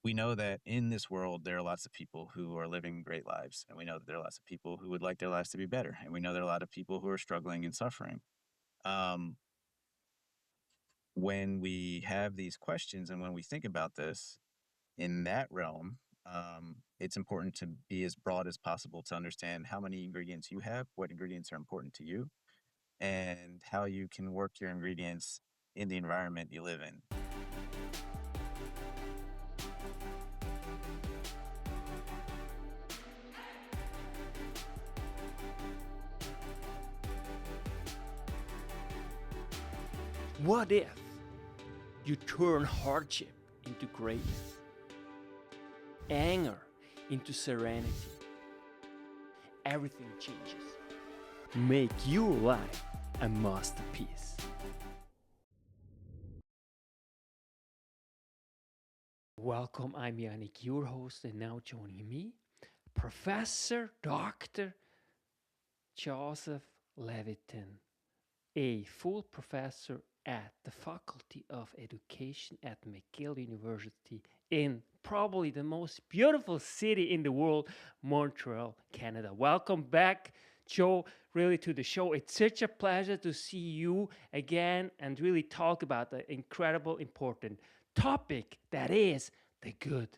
we know that in this world, there are lots of people who are living great lives. And we know that there are lots of people who would like their lives to be better. And we know there are a lot of people who are struggling and suffering. Um, when we have these questions and when we think about this in that realm, it's important to be as broad as possible to understand how many ingredients you have, what ingredients are important to you, and how you can work your ingredients in the environment you live in. What if you turn hardship into grace, anger into serenity? Everything changes. Make your life a masterpiece. Welcome, I'm Yanik, your host, and now joining me, Professor Dr. Joseph Levitan, a full professor at the Faculty of Education at McGill University in probably the most beautiful city in the world, Montreal, Canada. Welcome back, Joe, really to the show. It's such a pleasure to see you again and really talk about the incredible, important topic that is the good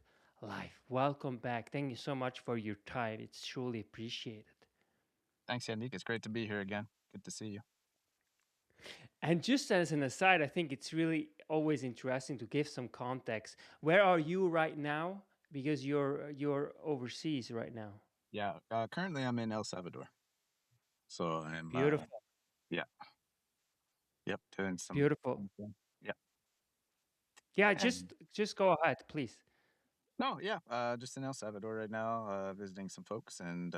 life. Welcome back. Thank you so much for your time. It's truly appreciated. Thanks, Yanik. It's great to be here again. Good to see you. And just as an aside, I think it's really always interesting to give some context. Where are you right now? Because you're overseas right now. Yeah, currently I'm in El Salvador. So I'm, Beautiful, yeah, yep, doing some, beautiful. yeah. Yeah, And just go ahead, please. no, yeah, just in El Salvador right now, visiting some folks. And,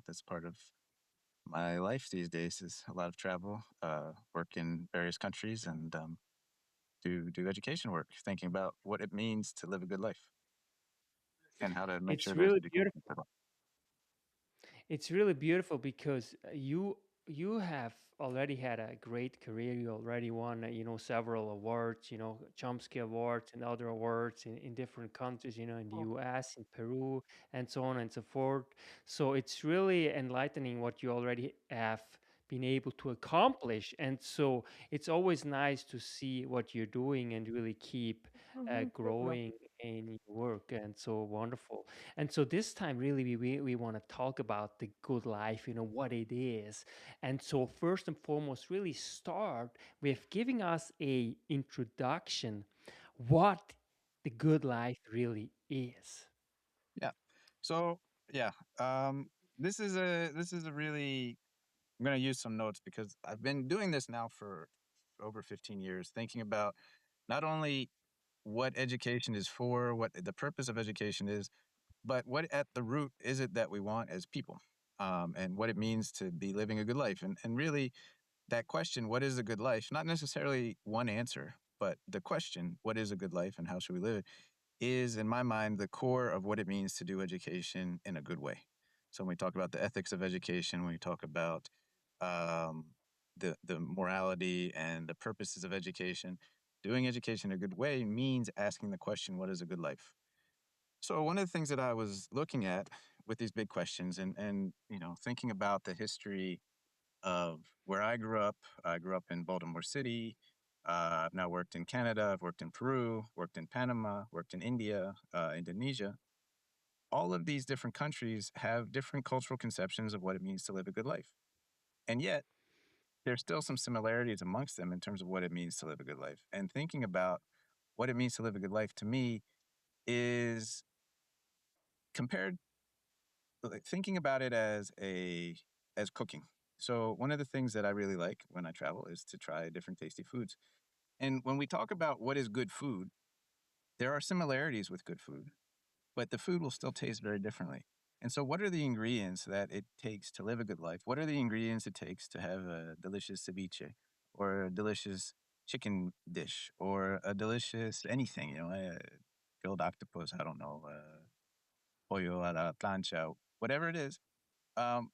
that's part of my life these days is a lot of travel, work in various countries and do education work, thinking about what it means to live a good life and how to make It's sure there's really education beautiful. for them. It's really beautiful because you have already had a great career. You already won, several awards, Chomsky Awards and other awards in different countries, in the US, in Peru, and so on and so forth. So it's really enlightening what you already have been able to accomplish. And so it's always nice to see what you're doing and really keep growing in your work. And so wonderful. And so this time, really, we want to talk about the good life, what it is. And so first and foremost, really start with giving us a introduction what the good life really is. Yeah. So yeah, um, this is a really I'm going to use some notes because I've been doing this now for over 15 years, thinking about not only what education is for, what the purpose of education is, but what at the root is it that we want as people, and what it means to be living a good life. And really, that question, what is a good life? Not necessarily one answer, but the question, what is a good life and how should we live it, is, in my mind, the core of what it means to do education in a good way. So when we talk about the ethics of education, when we talk about um, the morality and the purposes of education, doing education in a good way means asking the question, what is a good life? So one of the things that I was looking at with these big questions and thinking about the history of where I grew up in Baltimore City. I've now worked in Canada. I've worked in Peru, worked in Panama, worked in India, Indonesia. All of these different countries have different cultural conceptions of what it means to live a good life. And yet, there's still some similarities amongst them in terms of what it means to live a good life. And thinking about what it means to live a good life to me is compared, like, thinking about it as cooking. So one of the things that I really like when I travel is to try different tasty foods. And when we talk about what is good food, there are similarities with good food, but the food will still taste very differently. And so, what are the ingredients that it takes to live a good life? What are the ingredients it takes to have a delicious ceviche or a delicious chicken dish or a delicious anything, grilled octopus, I don't know, pollo a la plancha, whatever it is. Um,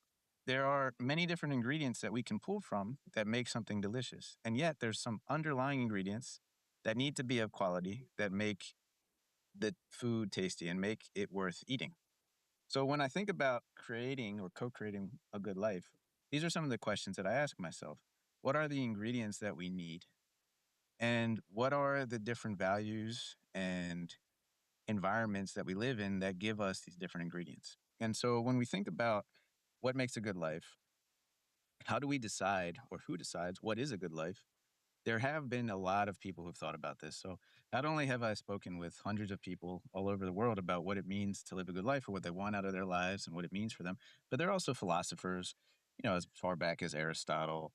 there are many different ingredients that we can pull from that make something delicious. And yet, there's some underlying ingredients that need to be of quality that make the food tasty and make it worth eating. So when I think about creating or co-creating a good life, these are some of the questions that I ask myself. What are the ingredients that we need? And what are the different values and environments that we live in that give us these different ingredients? And so when we think about what makes a good life, how do we decide or who decides what is a good life? There have been a lot of people who've thought about this. So not only have I spoken with hundreds of people all over the world about what it means to live a good life or what they want out of their lives and what it means for them, but there are also philosophers, as far back as Aristotle.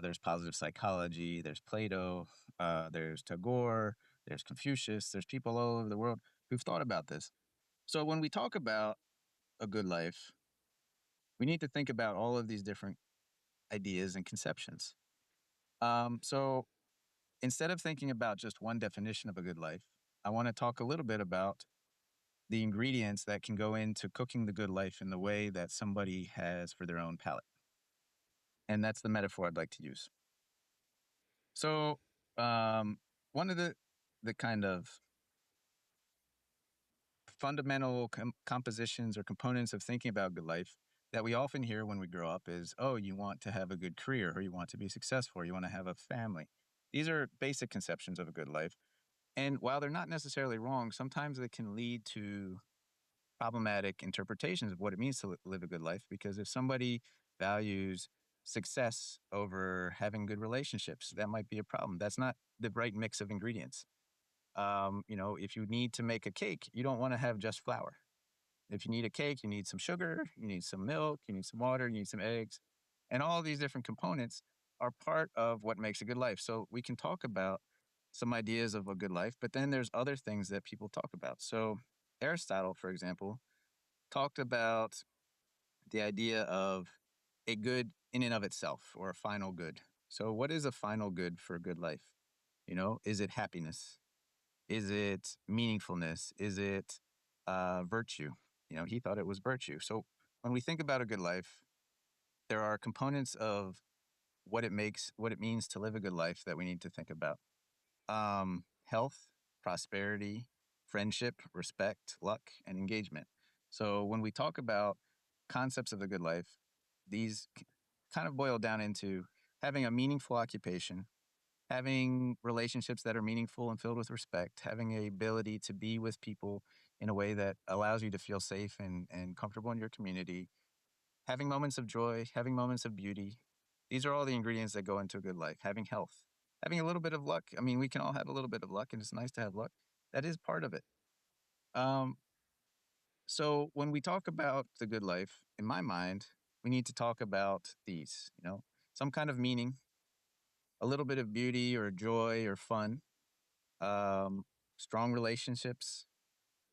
There's positive psychology, there's Plato, there's Tagore, there's Confucius, there's people all over the world who've thought about this. So when we talk about a good life, we need to think about all of these different ideas and conceptions. So instead of thinking about just one definition of a good life, I want to talk a little bit about the ingredients that can go into cooking the good life in the way that somebody has for their own palate. And that's the metaphor I'd like to use. So, one of the kind of fundamental compositions or components of thinking about good life that we often hear when we grow up is, oh, you want to have a good career, or you want to be successful, or you want to have a family. These are basic conceptions of a good life. And while they're not necessarily wrong, sometimes they can lead to problematic interpretations of what it means to live a good life. Because if somebody values success over having good relationships, that might be a problem. That's not the right mix of ingredients. If you need to make a cake, you don't want to have just flour. If you need a cake, you need some sugar, you need some milk, you need some water, you need some eggs. And all these different components are part of what makes a good life. So we can talk about some ideas of a good life, but then there's other things that people talk about. So Aristotle, for example, talked about the idea of a good in and of itself or a final good. So what is a final good for a good life? Is it happiness? Is it meaningfulness? Is it virtue? He thought it was virtue. So when we think about a good life, there are components of what it means to live a good life that we need to think about. Health, prosperity, friendship, respect, luck, and engagement. So when we talk about concepts of the good life, these kind of boil down into having a meaningful occupation, having relationships that are meaningful and filled with respect, having a ability to be with people in a way that allows you to feel safe and comfortable in your community, having moments of joy, having moments of beauty. These are all the ingredients that go into a good life. Having health, having a little bit of luck. I mean, we can all have a little bit of luck, and it's nice to have luck. That is part of it. Um, so when we talk about the good life, in my mind, we need to talk about these, some kind of meaning, a little bit of beauty or joy or fun, um, strong relationships,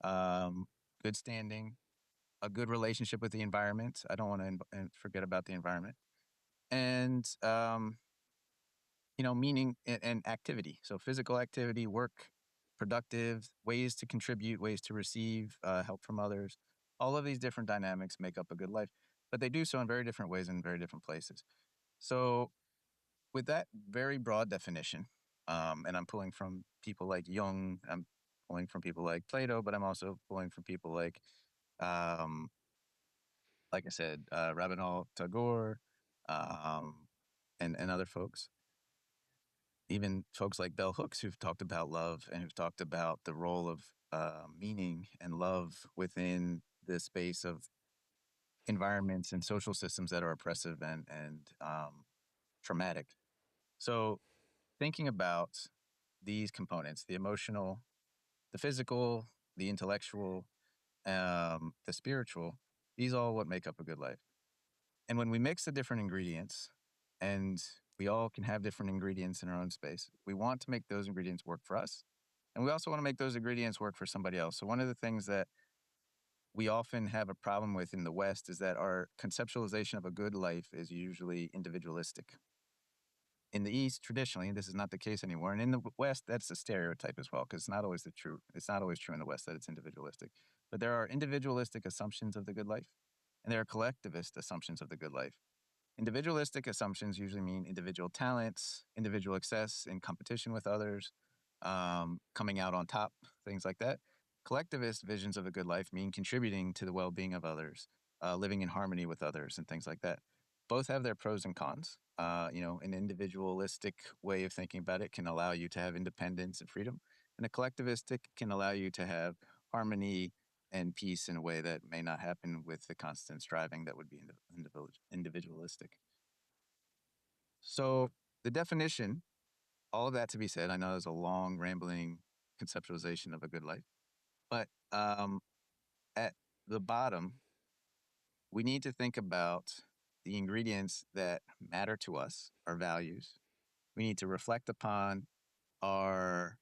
um, good standing, a good relationship with the environment. I don't want to forget about the environment. And meaning and activity. So physical activity, work, productive, ways to contribute, ways to receive help from others. All of these different dynamics make up a good life, but they do so in very different ways in very different places. So with that very broad definition, and I'm pulling from people like Jung, I'm pulling from people like Plato, but I'm also pulling from people um, like I said, Rabindranath Tagore, um, and other folks, even folks like Bell Hooks, who've talked about love and who've talked about the role of meaning and love within the space of environments and social systems that are oppressive and traumatic. So, thinking about these components, the emotional, the physical, the intellectual, the spiritual, these all what make up a good life. And when we mix the different ingredients, and we all can have different ingredients in our own space, we want to make those ingredients work for us. And we also want to make those ingredients work for somebody else. So, one of the things that we often have a problem with in the West is that our conceptualization of a good life is usually individualistic. In the East, traditionally, this is not the case anymore. And in the West, that's a stereotype as well, because it's not always the true. It's not always true in the West that it's individualistic. But there are individualistic assumptions of the good life, and there are collectivist assumptions of the good life. Individualistic assumptions usually mean individual talents, individual success in competition with others, coming out on top, things like that. Collectivist visions of a good life mean contributing to the well-being of others, living in harmony with others, and things like that. Both have their pros and cons. An individualistic way of thinking about it can allow you to have independence and freedom, and a collectivistic can allow you to have harmony and peace in a way that may not happen with the constant striving that would be individualistic. So the definition, all of that to be said, I know there's a long, rambling conceptualization of a good life, but at the bottom, we need to think about the ingredients that matter to us, our values. We need to reflect upon our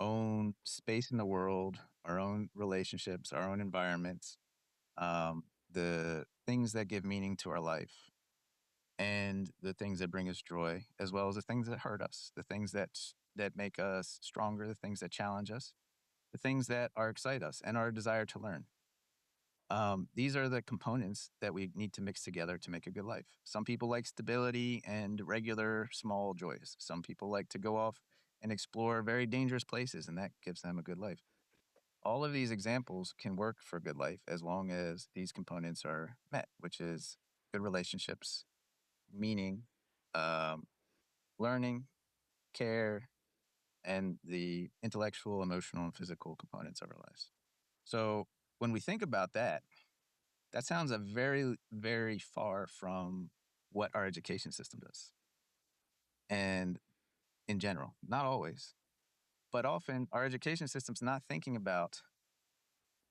own space in the world, our own relationships, our own environments, the things that give meaning to our life, and the things that bring us joy, as well as the things that hurt us, the things that make us stronger, the things that challenge us, the things that are excite us, and our desire to learn. These are the components that we need to mix together to make a good life. Some people like stability and regular small joys. Some people like to go off and explore very dangerous places, and that gives them a good life. All of these examples can work for a good life as long as these components are met, which is good relationships, meaning, um, learning, care, and the intellectual, emotional, and physical components of our lives. So when we think about that, that sounds a very, very far from what our education system does. And in general, not always, but often our education system's not thinking about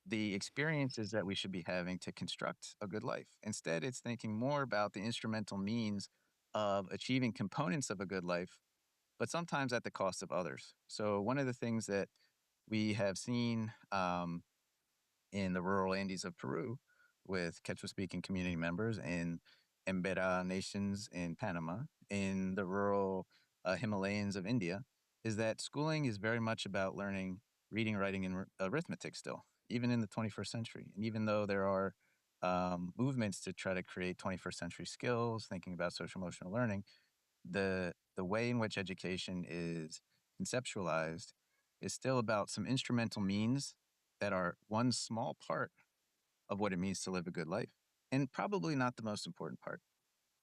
the experiences that we should be having to construct a good life. Instead, it's thinking more about the instrumental means of achieving components of a good life, but sometimes at the cost of others. So, one of the things that we have seen in the rural Andes of Peru with Quechua speaking community members in Embera nations in Panama, in the rural Himalayas of India, is that schooling is very much about learning reading, writing, and arithmetic still, even in the 21st century. And even though there are movements to try to create 21st century skills, thinking about social emotional learning, the way in which education is conceptualized is still about some instrumental means that are one small part of what it means to live a good life, and probably not the most important part.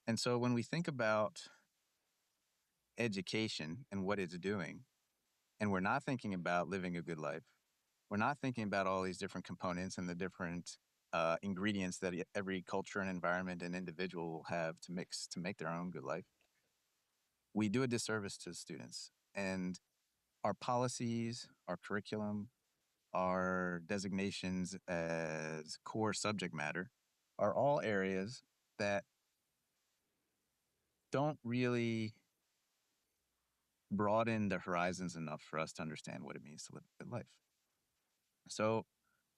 And so when we think about education and what it's doing, and we're not thinking about living a good life, we're not thinking about all these different components and the different ingredients that every culture and environment and individual will have to mix to make their own good life, we do a disservice to the students. And our policies, our curriculum, our designations as core subject matter are all areas that don't really broaden the horizons enough for us to understand what it means to live a good life. So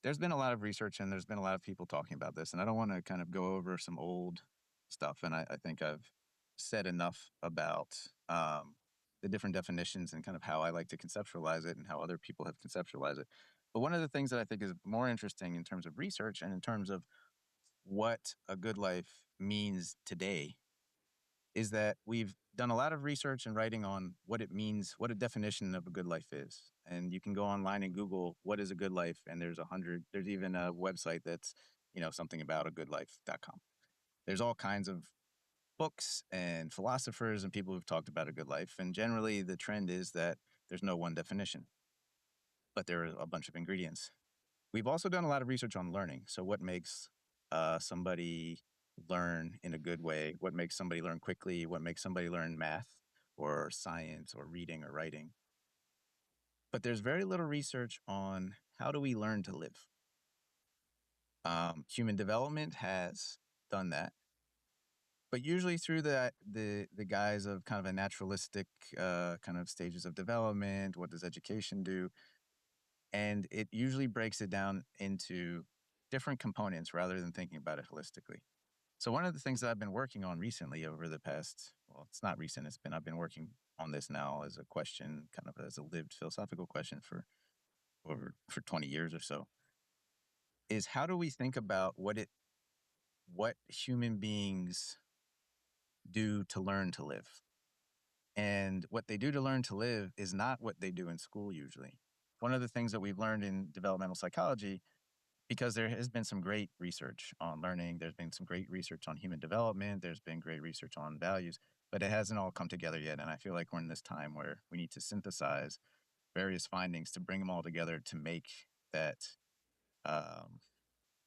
there's been a lot of research and there's been a lot of people talking about this, and I don't want to kind of go over some old stuff. And I think I've said enough about the different definitions and kind of how I like to conceptualize it and how other people have conceptualized it. But one of the things that I think is more interesting in terms of research and in terms of what a good life means today is that we've done a lot of research and writing on what it means, what a definition of a good life is. And you can go online and Google what is a good life, and there's even a website that's, something about a goodlife.com. There's all kinds of books and philosophers and people who've talked about a good life. And generally the trend is that there's no one definition, but there are a bunch of ingredients. We've also done a lot of research on learning. So, what makes somebody learn in a good way? What makes somebody learn quickly? What makes somebody learn math or science or reading or writing? But there's very little research on how do we learn to live. Human development has done that, but usually through the guise of kind of a naturalistic kind of stages of development. What does education do? And it usually breaks it down into different components rather than thinking about it holistically. So one of the things that I've been working on recently over the past, well, it's not recent, I've been working on this now as a question, kind of as a lived philosophical question for 20 years or so, is how do we think about what human beings do to learn to live? And what they do to learn to live is not what they do in school usually. one of the things that we've learned in developmental psychology, because there has been some great research on learning, there's been some great research on human development, there's been great research on values, but it hasn't all come together yet. And I feel like we're in this time where we need to synthesize various findings to bring them all together to that um,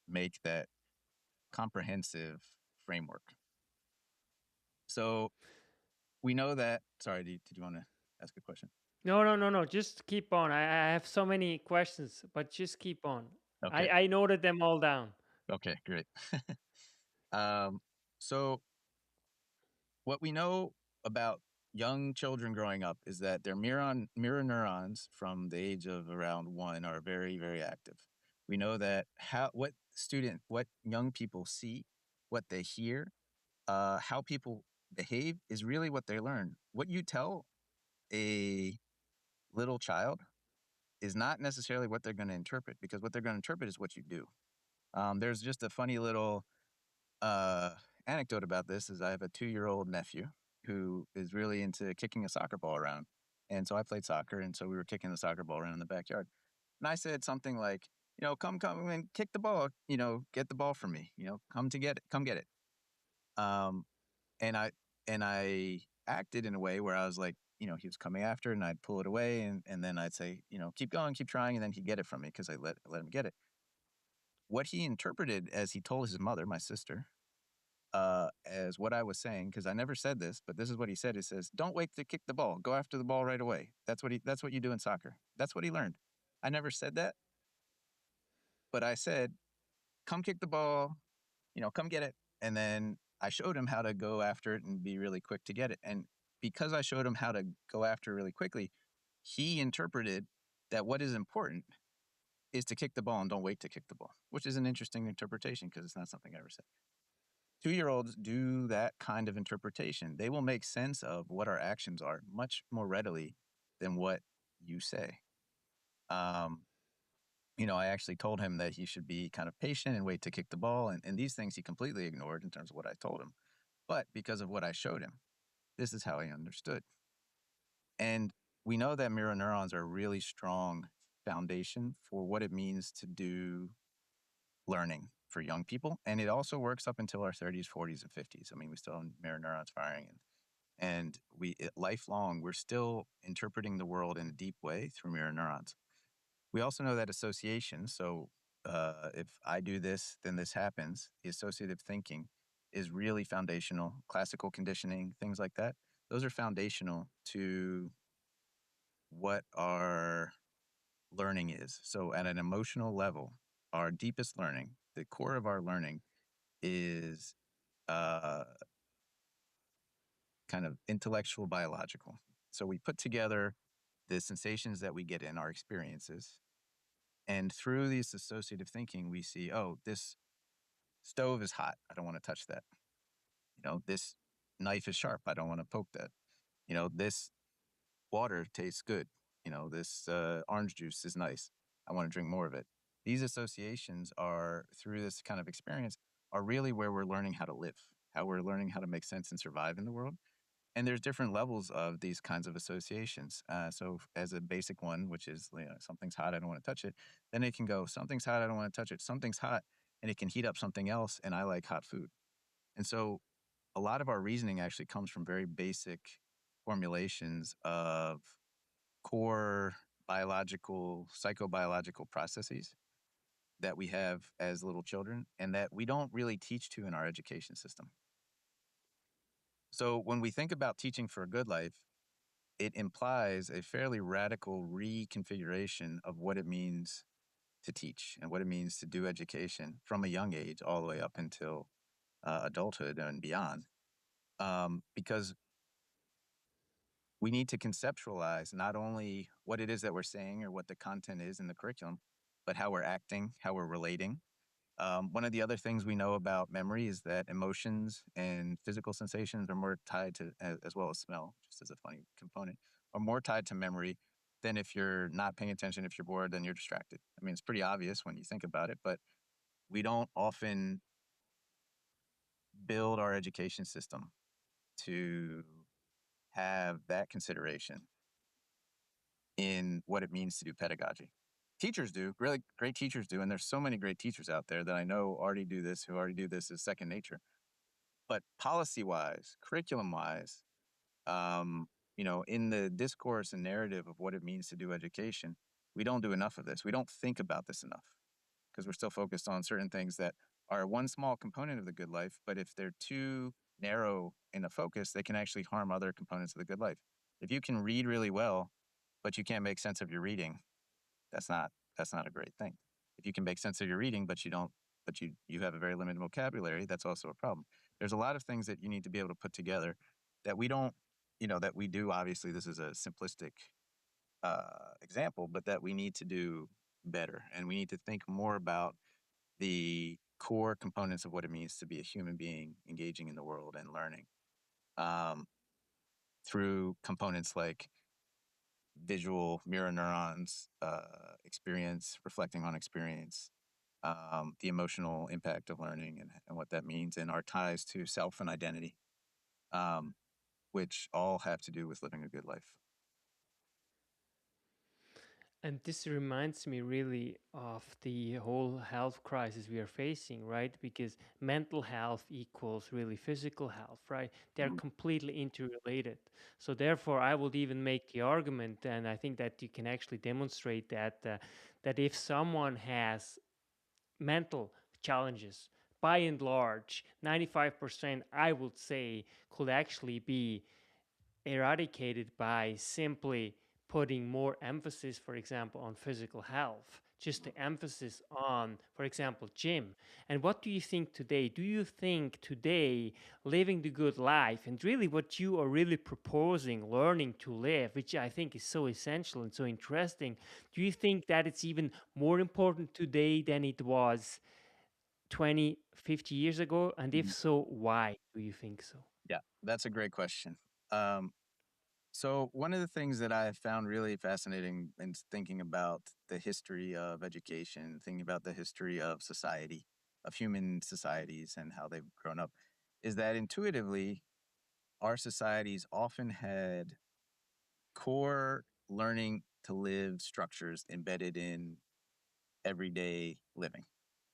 make that comprehensive framework. So we know that. Sorry, did you want to ask a question? No, no, no, no. Just keep on. I have so many questions, but just keep on. Okay. I noted them all down. Okay. Great. um, so what we know about young children growing up is that their mirror neurons from the age of around 1 are very, very active. We know that what young people see, what they hear, how people behave is really what they learn. What you tell a little child is not necessarily what they're going to interpret, because what they're going to interpret is what you do. There's just a funny little uh, anecdote about this. Is I have a 2-year-old nephew who is really into kicking a soccer ball around. And so I played soccer, and so we were kicking the soccer ball around in the backyard. And I said something like, come and kick the ball, get the ball from me, come to get it, come get it. Um, and I and I acted in a way where I was like, he was coming after it, and I'd pull it away, and then I'd say, keep going, keep trying, and then he'd get it from me because I let him get it. What he interpreted as he told his mother, my sister, as what I was saying, because I never said this, but this is what he said. He says, "Don't wait to kick the ball. Go after the ball right away." That's what you do in soccer. That's what he learned. I never said that, but I said, "Come kick the ball, come get it." And then I showed him how to go after it and be really quick to get it. And because I showed him how to go after it really quickly, he interpreted that what is important is to kick the ball and don't wait to kick the ball, which is an interesting interpretation because it's not something I ever said. 2-year-olds do that kind of interpretation. They will make sense of what our actions are much more readily than what you say. Um, I actually told him that he should be kind of patient and wait to kick the ball. And these things he completely ignored in terms of what I told him. But because of what I showed him, this is how he understood. And we know that mirror neurons are a really strong foundation for what it means to do learning for young people. And it also works up until our 30s, 40s, and 50s. I mean, we still have mirror neurons firing. And lifelong, we're still interpreting the world in a deep way through mirror neurons. We also know that association, so if I do this, then this happens, the associative thinking is really foundational. Classical conditioning, things like that, those are foundational to what our learning is. So at an emotional level, our deepest learning, the core of our learning is uh, kind of intellectual biological. So we put together the sensations that we get in our experiences. And through these associative thinking, we see, oh, this stove is hot. I don't want to touch that. This knife is sharp. I don't want to poke that. This water tastes good. This orange juice is nice. I want to drink more of it. These associations are, through this kind of experience, are really where we're learning how to live, how we're learning how to make sense and survive in the world. And there's different levels of these kinds of associations. So as a basic one, which is, something's hot, I don't want to touch it. Then it can go, something's hot, I don't want to touch it. Something's hot, and it can heat up something else, and I like hot food. And so a lot of our reasoning actually comes from very basic formulations of core biological, psychobiological processes that we have as little children and that we don't really teach to in our education system. So when we think about teaching for a good life, it implies a fairly radical reconfiguration of what it means to teach and what it means to do education from a young age all the way up until adulthood and beyond. Because we need to conceptualize not only what it is that we're saying or what the content is in the curriculum, but how we're acting, how we're relating. One of the other things we know about memory is that emotions and physical sensations are more tied to, as well as smell, just as a funny component, are more tied to memory than if you're not paying attention. If you're bored, then you're distracted. I mean, it's pretty obvious when you think about it, but we don't often build our education system to have that consideration. in what it means to do pedagogy. Teachers do, really great teachers do, and there's so many great teachers out there that I know already do this, who already do this as second nature. But policy-wise, curriculum-wise, um, in the discourse and narrative of what it means to do education, we don't do enough of this. We don't think about this enough because we're still focused on certain things that are one small component of the good life. But if they're too narrow in a focus, they can actually harm other components of the good life. If you can read really well, but you can't make sense of your reading, that's not a great thing. If you can make sense of your reading, but you have a very limited vocabulary, that's also a problem. There's a lot of things that you need to be able to put together that we don't, that we do. Obviously, this is a simplistic example, but that we need to do better, and we need to think more about the core components of what it means to be a human being engaging in the world and learning um, through components like visual mirror neurons, experience, reflecting on experience, the emotional impact of learning and what that means, and our ties to self and identity, um, which all have to do with living a good life. And this reminds me really of the whole health crisis we are facing, right? Because mental health equals really physical health, right? They're Mhm. completely interrelated. So therefore, I would even make the argument, and I think that you can actually demonstrate that if someone has mental challenges, by and large, 95%, I would say, could actually be eradicated by simply putting more emphasis, for example, on physical health, just the emphasis on, for example, gym. And what do you think today? Do you think today living the good life and really what you are really proposing, learning to live, which I think is so essential and so interesting, do you think that it's even more important today than it was 20, 50 years ago? And if Mhm. so, why do you think so? Yeah, that's a great question. Um, so one of the things that I found really fascinating in thinking about the history of education, thinking about the history of society, of human societies and how they've grown up, is that intuitively our societies often had core learning to live structures embedded in everyday living.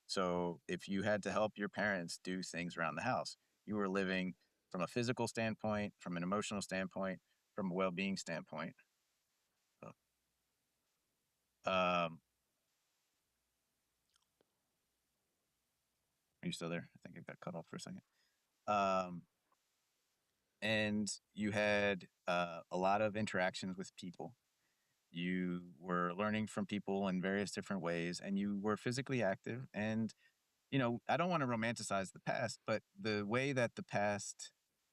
So if you had to help your parents do things around the house, you were living from a physical standpoint, from an emotional standpoint, from a well-being standpoint. Um, are you still there? I think I got cut off for a second. Um, and you had a lot of interactions with people. You were learning from people in various different ways, and you were physically active. And I don't want to romanticize the past, but the way that the past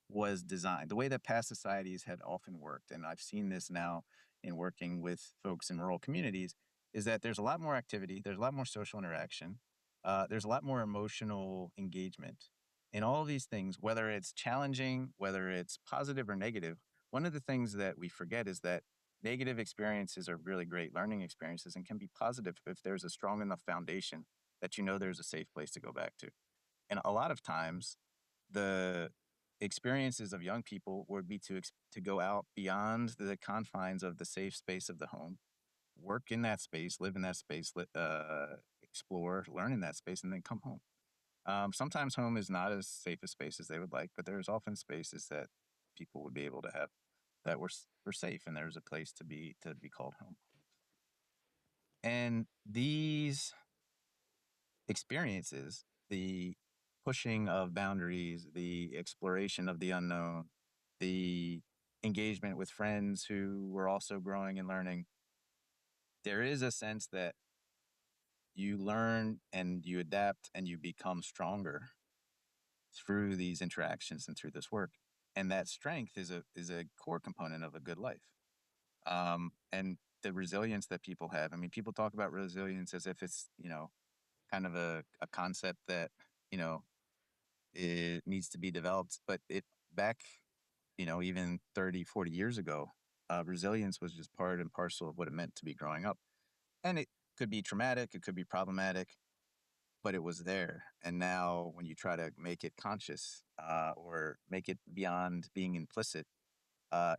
was designed, the way that past societies had often worked, and I've seen this now in working with folks in rural communities, is that there's a lot more activity, there's a lot more social interaction, there's a lot more emotional engagement. And all of these things, whether it's challenging, whether it's positive or negative, one of the things that we forget is that negative experiences are really great learning experiences and can be positive if there's a strong enough foundation that there's a safe place to go back to. And a lot of times, the experiences of young people would be to go out beyond the confines of the safe space of the home, work in that space, live in that space, explore, learn in that space, and then come home. Sometimes home is not as safe a space as they would like, but there's often spaces that people would be able to have that were safe, and there's a place to be called home. And these experiences, the pushing of boundaries, the exploration of the unknown, the engagement with friends who were also growing and learning, there is a sense that you learn and you adapt and you become stronger through these interactions and through this work. And that strength is a core component of a good life. And the resilience that people have. I mean, people talk about resilience as if it's, kind of a concept that, you know, it needs to be developed. But back, even 30, 40 years ago, resilience was just part and parcel of what it meant to be growing up. And it could be traumatic, it could be problematic, but it was there. And now when you try to make it conscious or make it beyond being implicit,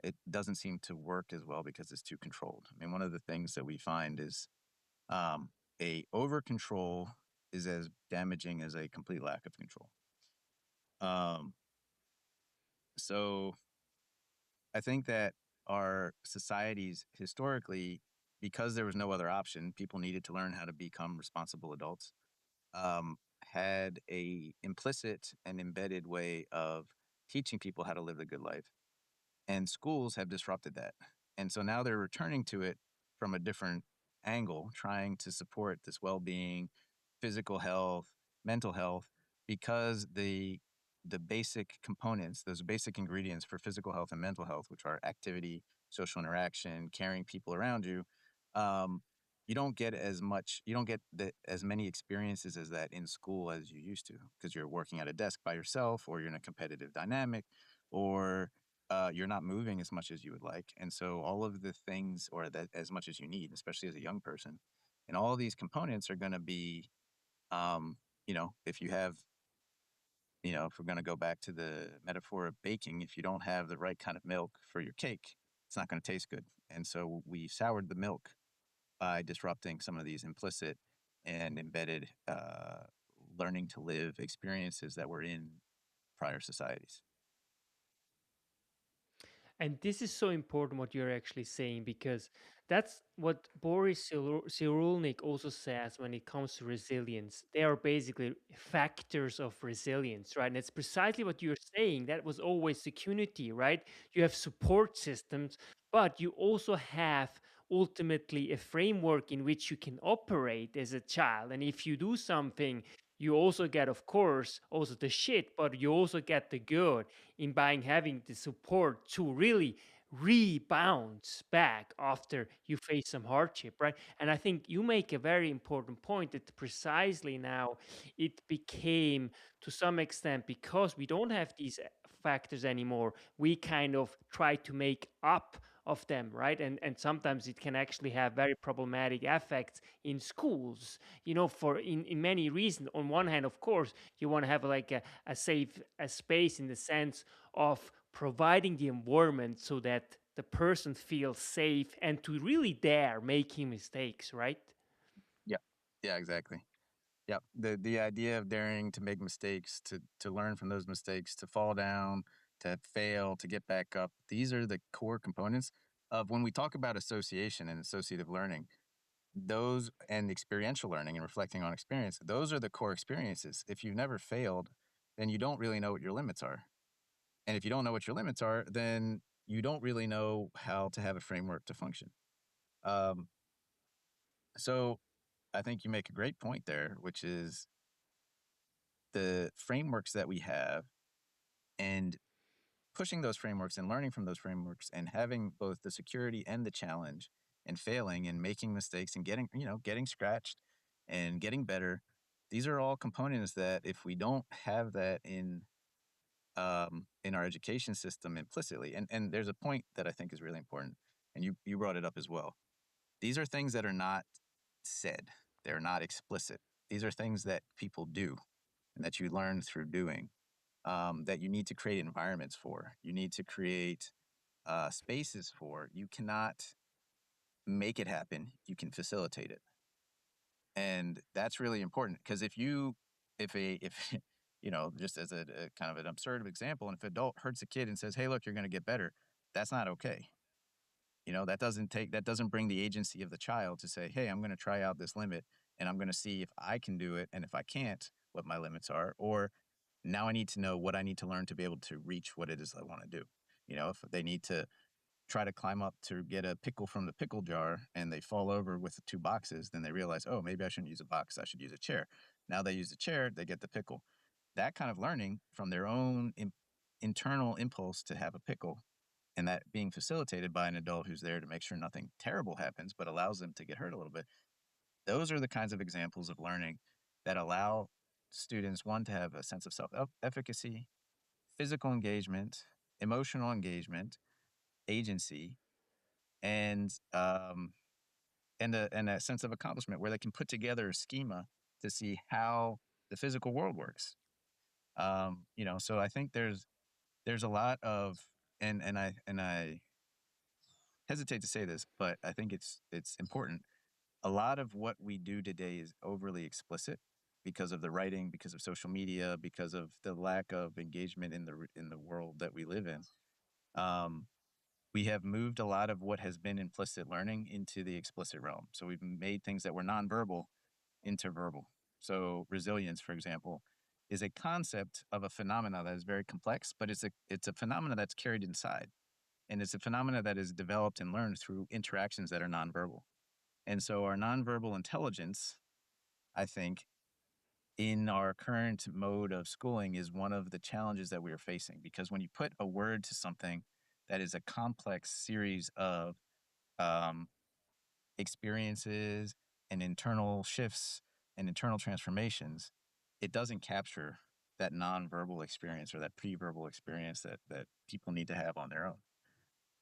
it doesn't seem to work as well because it's too controlled. I mean, one of the things that we find is um, a over control is as damaging as a complete lack of control. Um, so I think that our societies historically, because there was no other option, people needed to learn how to become responsible adults. Um, had a implicit and embedded way of teaching people how to live the good life, and schools have disrupted that. And so now they're returning to it from a different angle, trying to support this well-being, physical health, mental health, because the basic components, those basic ingredients for physical health and mental health, which are activity, social interaction, caring people around you, um, you don't get as much, you don't get as many experiences as that in school as you used to, because you're working at a desk by yourself, or you're in a competitive dynamic, or you're not moving as much as you would like. And so all of the things, or that as much as you need, especially as a young person, and all of these components are going to be, um, if you have, if we're going to go back to the metaphor of baking, if you don't have the right kind of milk for your cake, it's not going to taste good. And so we soured the milk by disrupting some of these implicit and embedded learning to live experiences that were in prior societies. And this is so important what you're actually saying, because that's what Boris Cyrulnik also says when it comes to resilience. They are basically factors of resilience, right? And it's precisely what you're saying. That was always security, right? You have support systems, but you also have ultimately a framework in which you can operate as a child. And if you do something, you also get, of course, also the shit, but you also get the good in buying having the support to really rebound back after you face some hardship, right? And I think you make a very important point that precisely now it became, to some extent, because we don't have these factors anymore, we kind of try to make up of them, right? And sometimes it can actually have very problematic effects in schools, for in many reasons. On one hand, of course, you want to have like a safe a space in the sense of providing the environment so that the person feels safe and to really dare making mistakes, right? Yeah. Yeah, exactly. Yeah, the idea of daring to make mistakes, to learn from those mistakes, to fall down, to fail, to get back up. These are the core components of when we talk about association and associative learning. Those and experiential learning and reflecting on experience. Those are the core experiences. If you've never failed, then you don't really know what your limits are. And if you don't know what your limits are, then you don't really know how to have a framework to function. Um, so I think you make a great point there, which is the frameworks that we have, and pushing those frameworks and learning from those frameworks, and having both the security and the challenge, and failing and making mistakes and getting scratched and getting better. These are all components that if we don't have that in our education system implicitly, and there's a point that I think is really important, and you brought it up as well. These are things that are not said. They're not explicit. These are things that people do and that you learn through doing, that you need to create environments for. You need to create spaces for. You cannot make it happen. You can facilitate it, and that's really important because if just as a kind of an absurd example, and if an adult hurts a kid and says, "Hey, look, you're going to get better," that's not okay. That doesn't bring the agency of the child to say, "Hey, I'm going to try out this limit and I'm going to see if I can do it, and if I can't, what my limits are, or now I need to know what I need to learn to be able to reach what it is I want to do." If they need to try to climb up to get a pickle from the pickle jar and they fall over with the two boxes, then they realize, "Oh, maybe I shouldn't use a box. I should use a chair." Now they use the chair, they get the pickle. That kind of learning from their own internal impulse to have a pickle, and that being facilitated by an adult who's there to make sure nothing terrible happens, but allows them to get hurt a little bit. Those are the kinds of examples of learning that allow students, one, to have a sense of self efficacy, physical engagement, emotional engagement, agency, and a sense of accomplishment where they can put together a schema to see how the physical world works. So I think there's a lot of and I hesitate to say this, but I think it's important. A lot of what we do today is overly explicit because of the writing, because of social media, because of the lack of engagement in the world that we live in. Um, we have moved a lot of what has been implicit learning into the explicit realm. So we've made things that were nonverbal into verbal. So resilience, for example, is a concept of a phenomena that is very complex, but it's a phenomena that's carried inside. And it's a phenomena that is developed and learned through interactions that are nonverbal. And so our nonverbal intelligence, I think, in our current mode of schooling is one of the challenges that we are facing. Because when you put a word to something that is a complex series of um, experiences and internal shifts and internal transformations, it doesn't capture that nonverbal experience or that pre-verbal experience that people need to have on their own.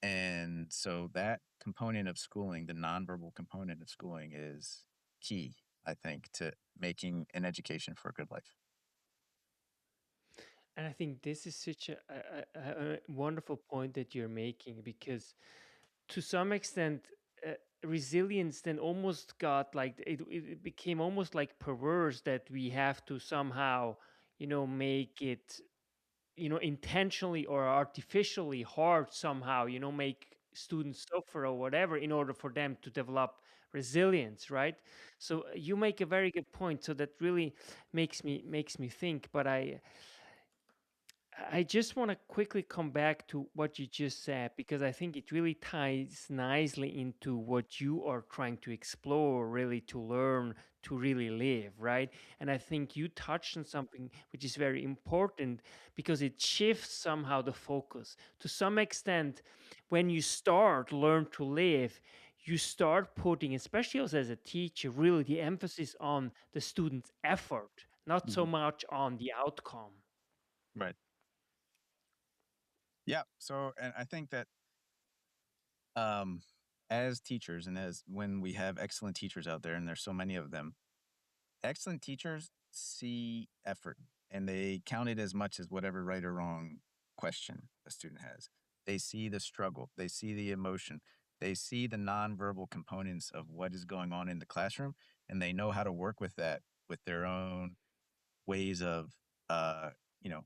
And so that component of schooling, the nonverbal component of schooling, is key, I think, to making an education for a good life. And I think this is such a wonderful point that you're making, because to some extent, uh, resilience then almost got like it became almost like perverse, that we have to somehow, make it, intentionally or artificially hard somehow, make students suffer or whatever in order for them to develop resilience, right? So you make a very good point. So that really makes me think. But I just want to quickly come back to what you just said, because I think it really ties nicely into what you are trying to explore, really, to learn, to really live, right? And I think you touched on something which is very important, because it shifts somehow the focus. To some extent, when you start learn to live, you start putting, especially as a teacher, really the emphasis on the student's effort, not so Mhm. much on the outcome. Right. Yeah. So, and I think that um, as teachers, and as when we have excellent teachers out there, and there's so many of them, excellent teachers see effort and they count it as much as whatever right or wrong question a student has. They see the struggle, they see the emotion, they see the nonverbal components of what is going on in the classroom, and they know how to work with that with their own ways of uh,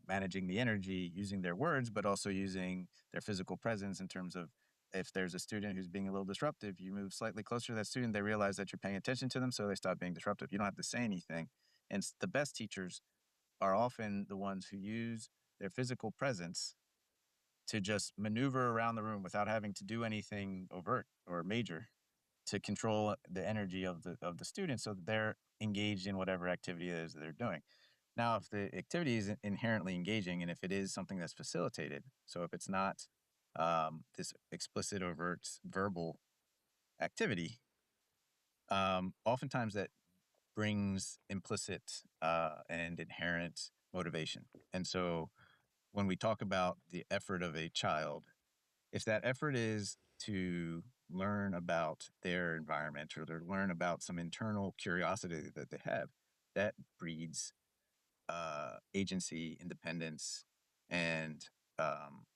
managing the energy, using their words, but also using their physical presence in terms of if there's a student who's being a little disruptive, you move slightly closer to that student, they realize that you're paying attention to them, so they stop being disruptive. You don't have to say anything. And the best teachers are often the ones who use their physical presence to just maneuver around the room without having to do anything overt or major to control the energy of the students so that they're engaged in whatever activity it is that they're doing. Now, if the activity is inherently engaging and if it is something that's facilitated, so if it's not this explicit, overt, verbal activity, oftentimes that brings implicit and inherent motivation. And so when we talk about the effort of a child, if that effort is to learn about their environment or to learn about some internal curiosity that they have, that breeds agency, independence, and um,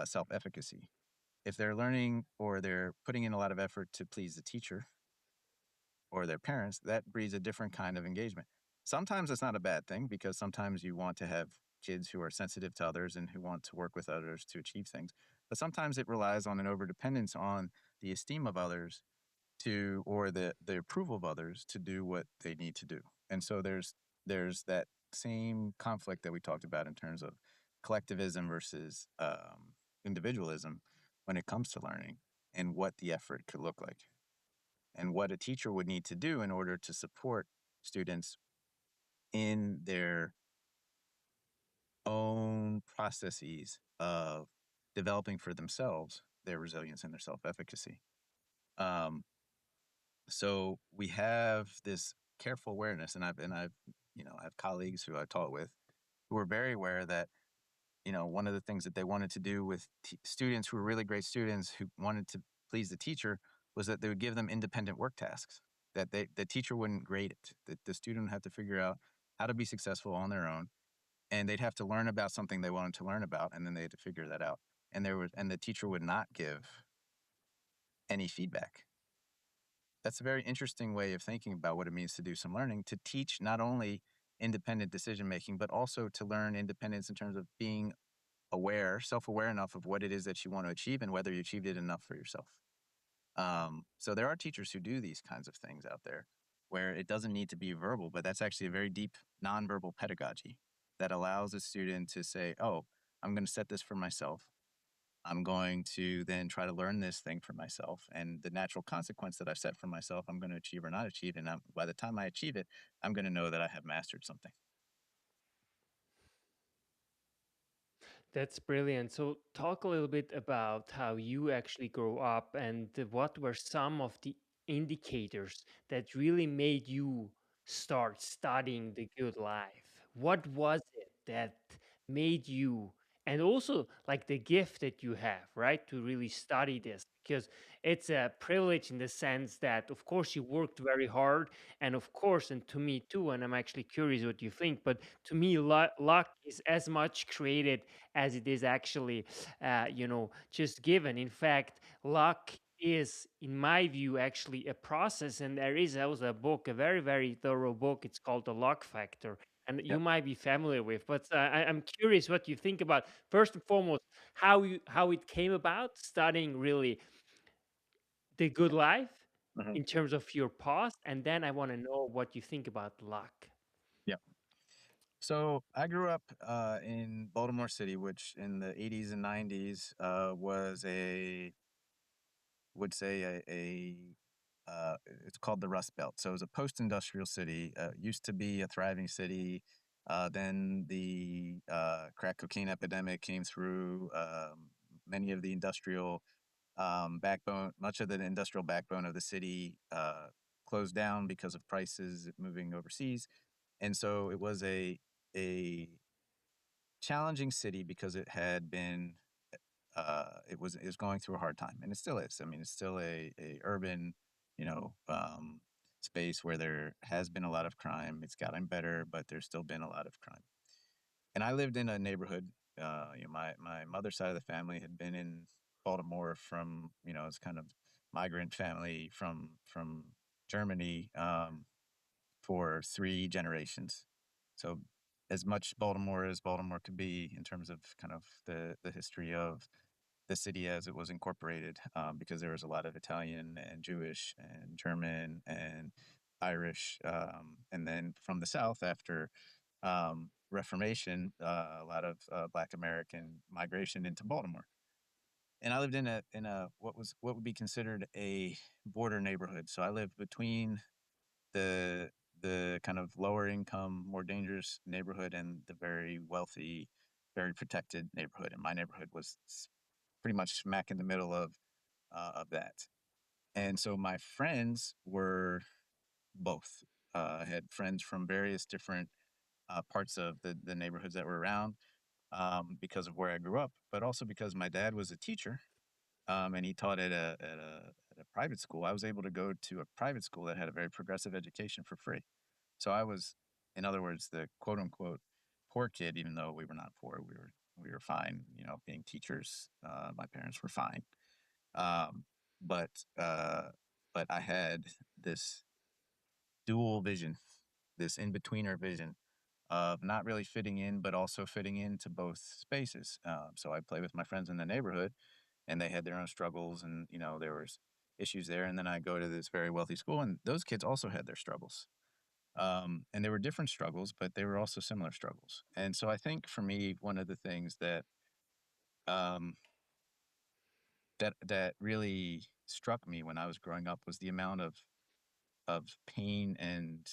self efficacy. If they're learning or they're putting in a lot of effort to please the teacher or their parents, that breeds a different kind of engagement. Sometimes it's not a bad thing because sometimes you want to have kids who are sensitive to others and who want to work with others to achieve things. But sometimes it relies on an overdependence on the esteem of others to or the approval of others to do what they need to do. And so there's that same conflict that we talked about in terms of collectivism versus individualism when it comes to learning and what the effort could look like and what a teacher would need to do in order to support students in their own processes of developing for themselves their resilience and their self-efficacy. Um, so we have this careful awareness, and I've I have colleagues who I taught with who were very aware that one of the things that they wanted to do with students who were really great students who wanted to please the teacher was that they would give them independent work tasks that the teacher wouldn't grade it, that the student had to figure out how to be successful on their own, and they'd have to learn about something they wanted to learn about, and then they had to figure that out. And the teacher would not give any feedback. That's a very interesting way of thinking about what it means to do some learning, to teach not only independent decision making, but also to learn independence in terms of being aware, self-aware enough of what it is that you want to achieve and whether you achieved it enough for yourself. So there are teachers who do these kinds of things out there where it doesn't need to be verbal, but that's actually a very deep nonverbal pedagogy that allows a student to say, oh, I'm going to set this for myself. I'm going to then try to learn this thing for myself. And the natural consequence that I've set for myself, I'm going to achieve or not achieve. And by the time I achieve it, I'm going to know that I have mastered something. That's brilliant. So, talk a little bit about how you actually grew up and what were some of the indicators that really made you start studying the good life? What was it that made you, and also like the gift that you have, right, to really study this? Because it's a privilege in the sense that, of course, you worked very hard, and of course, and to me too, and I'm actually curious what you think, but to me, luck is as much created as it is actually, just given. In fact, luck is, in my view, actually a process. And there is also a book, a very, very thorough book. It's called The Luck Factor. And you Yep. might be familiar with, but I'm curious what you think about first and foremost how it came about studying really the good life Hmm. in terms of your past, and then I want to know what you think about luck. Yep. So I grew up in Baltimore City, which in the 80s and 90s was would say it's called the Rust Belt. So it was a post-industrial city. Used to be a thriving city. Then the crack cocaine epidemic came through. Many of the industrial backbone, much of the industrial backbone of the city closed down because of prices moving overseas, and so it was a challenging city because it had been it was going through a hard time, and it still is. I mean, it's still a urban, you know, space where there has been a lot of crime. It's gotten better, but there's still been a lot of crime. And I lived in a neighborhood. My mother's side of the family had been in Baltimore from, it's kind of migrant family from Germany for 3 generations. So as much Baltimore as Baltimore could be in terms of kind of the history of the city as it was incorporated, because there was a lot of Italian and Jewish and German and Irish, and then from the South after Reformation, a lot of Black American migration into Baltimore. And I lived in a what would be considered a border neighborhood. So I lived between the the kind of lower income, more dangerous neighborhood and the very wealthy, very protected neighborhood. And my neighborhood was pretty much smack in the middle of that. And so my friends were both. I had friends from various different parts of the neighborhoods that were around, because of where I grew up, but also because my dad was a teacher, and he taught at a private school. I was able to go to a private school that had a very progressive education for free. So I was, in other words, the quote unquote poor kid, even though we were not poor. We were fine, being teachers. My parents were fine. Um, but uh, but I had this dual vision, this in-betweener vision of not really fitting in, but also fitting into both spaces. So I play with my friends in the neighborhood, and they had their own struggles, and there was issues there. And then I go to this very wealthy school, and those kids also had their struggles. And there were different struggles, but they were also similar struggles. And so I think for me, one of the things um, that really struck me when I was growing up was the amount of pain and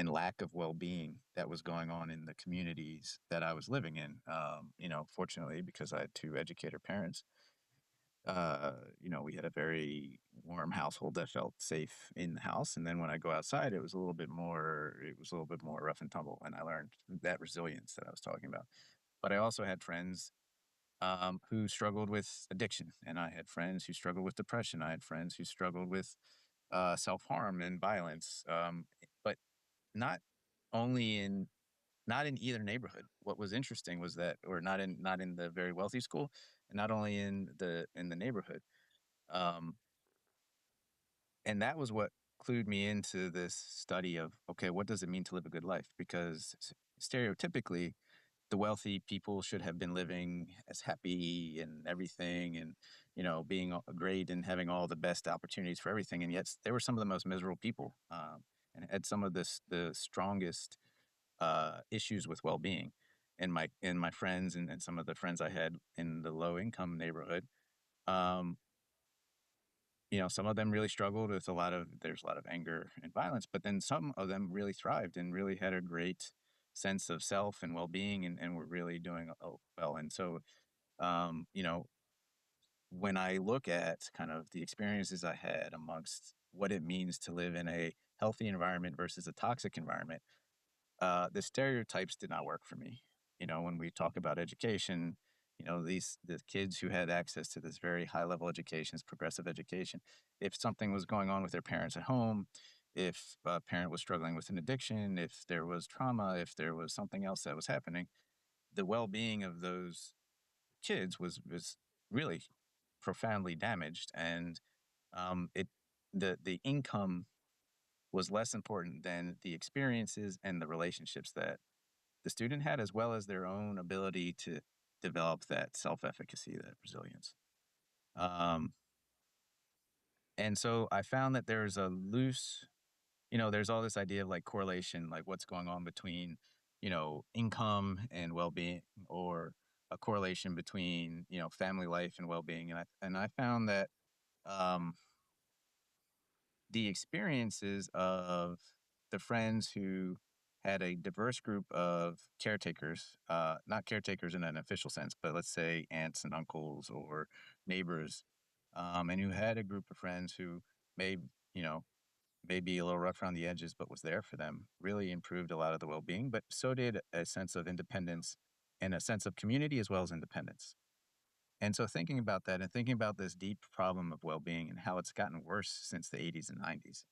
lack of well-being that was going on in the communities that I was living in. Fortunately, because I had two educator parents, we had a very warm household that felt safe in the house. And then when I go outside, it was a little bit more rough and tumble. And I learned that resilience that I was talking about. But I also had friends who struggled with addiction, and I had friends who struggled with depression. I had friends who struggled with self harm and violence, but not only in not in either neighborhood. What was interesting was that, or not in the very wealthy school, and not only in the neighborhood. Um, and that was what clued me into this study of, okay, what does it mean to live a good life? Because stereotypically, the wealthy people should have been living as happy and everything, and being great and having all the best opportunities for everything. And yet, they were some of the most miserable people, and had some of the strongest issues with well-being. And my friends and some of the friends I had in the low income neighborhood, um, some of them really struggled with there's a lot of anger and violence, but then some of them really thrived and really had a great sense of self and well-being, and were really doing well. And so, um, you know, when I look at kind of the experiences I had amongst what it means to live in a healthy environment versus a toxic environment, the stereotypes did not work for me. When we talk about education, the kids who had access to this very high level education, this progressive education, if something was going on with their parents at home, if a parent was struggling with an addiction, if there was trauma, if there was something else that was happening, the well being of those kids was really profoundly damaged, and it the income was less important than the experiences and the relationships that the student had, as well as their own ability to develop that self-efficacy, that resilience. Um, and so I found that there's a loose, there's all this idea of like correlation, like what's going on between, income and well-being, or a correlation between, family life and well-being. And I found that um, the experiences of the friends who had a diverse group of caretakers, not caretakers in an official sense, but let's say aunts and uncles or neighbors, and who had a group of friends who may, you know, may be a little rough around the edges, but was there for them, really improved a lot of the well-being. But so did a sense of independence and a sense of community as well as independence. And so thinking about that and thinking about this deep problem of well-being and how it's gotten worse since the 80s and 90s,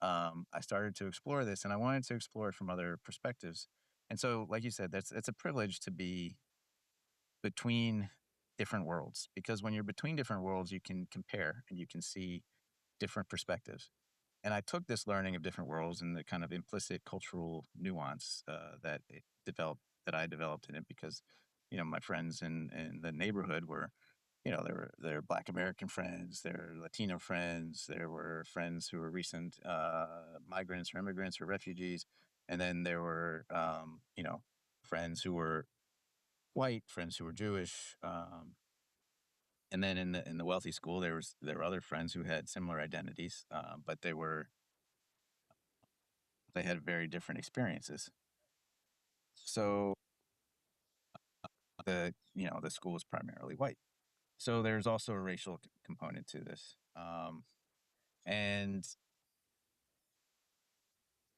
I started to explore this, and I wanted to explore it from other perspectives. And so, like you said, it's a privilege to be between different worlds, because when you're between different worlds, you can compare and you can see different perspectives. And I took this learning of different worlds and the kind of implicit cultural nuance that I developed in it, because my friends in the neighborhood were, there were Black American friends, there were Latino friends, there were friends who were recent migrants or immigrants or refugees, and then there were friends who were white, friends who were Jewish, and then in the wealthy school there were other friends who had similar identities, but they had very different experiences. So the school was primarily white. So there's also a racial component to this, and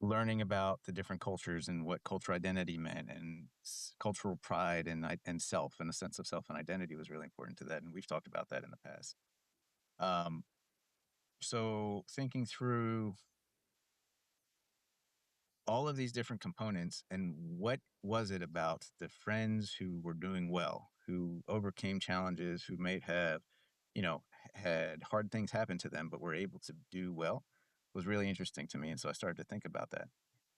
learning about the different cultures and what cultural identity meant, and cultural pride and self, and a sense of self and identity was really important to that. And we've talked about that in the past. Um, so thinking through all of these different components, and what was it about the friends who were doing well, who overcame challenges, who may have, had hard things happen to them, but were able to do well, was really interesting to me. And so I started to think about that.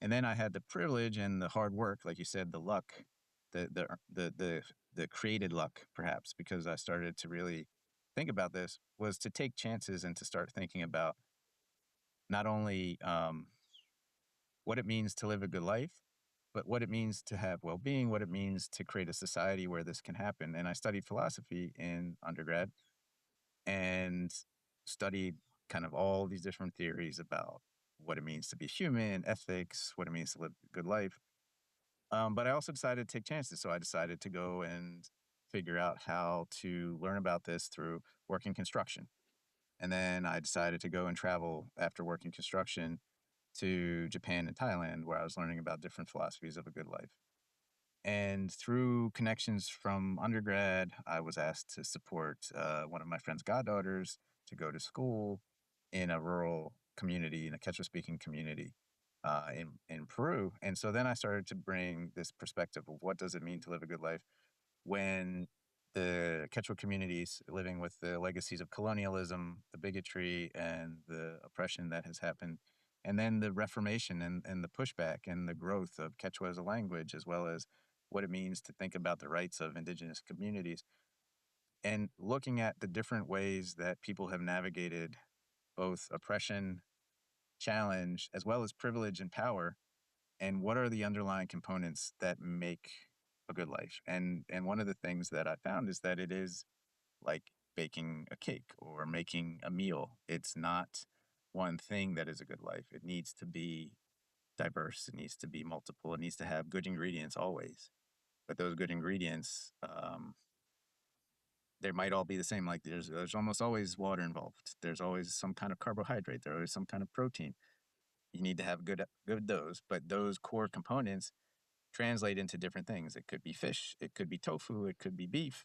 And then I had the privilege and the hard work, like you said, the luck, the created luck, perhaps, because I started to really think about this, was to take chances and to start thinking about not only what it means to live a good life, but what it means to have well-being, what it means to create a society where this can happen. And I studied philosophy in undergrad and studied kind of all these different theories about what it means to be human, ethics, what it means to live a good life. But I also decided to take chances. So I decided to go and figure out how to learn about this through working construction. And then I decided to go and travel after working construction to Japan and Thailand, where I was learning about different philosophies of a good life. And through connections from undergrad, I was asked to support one of my friend's goddaughters to go to school in a rural community, in a Quechua speaking community, in Peru. And so then I started to bring this perspective of what does it mean to live a good life when the Quechua communities living with the legacies of colonialism, the bigotry, and the oppression that has happened, and then the reformation and the pushback and the growth of Quechua as a language, as well as what it means to think about the rights of indigenous communities, and looking at the different ways that people have navigated both oppression, challenge, as well as privilege and power, and what are the underlying components that make a good life. And one of the things that I found is that it is like baking a cake or making a meal. It's not one thing that is a good life. It needs to be diverse. It needs to be multiple. It needs to have good ingredients always. But those good ingredients, they might all be the same. Like there's almost always water involved. There's always some kind of carbohydrate. There's always some kind of protein. You need to have good dose, but those core components translate into different things. It could be fish, it could be tofu, it could be beef,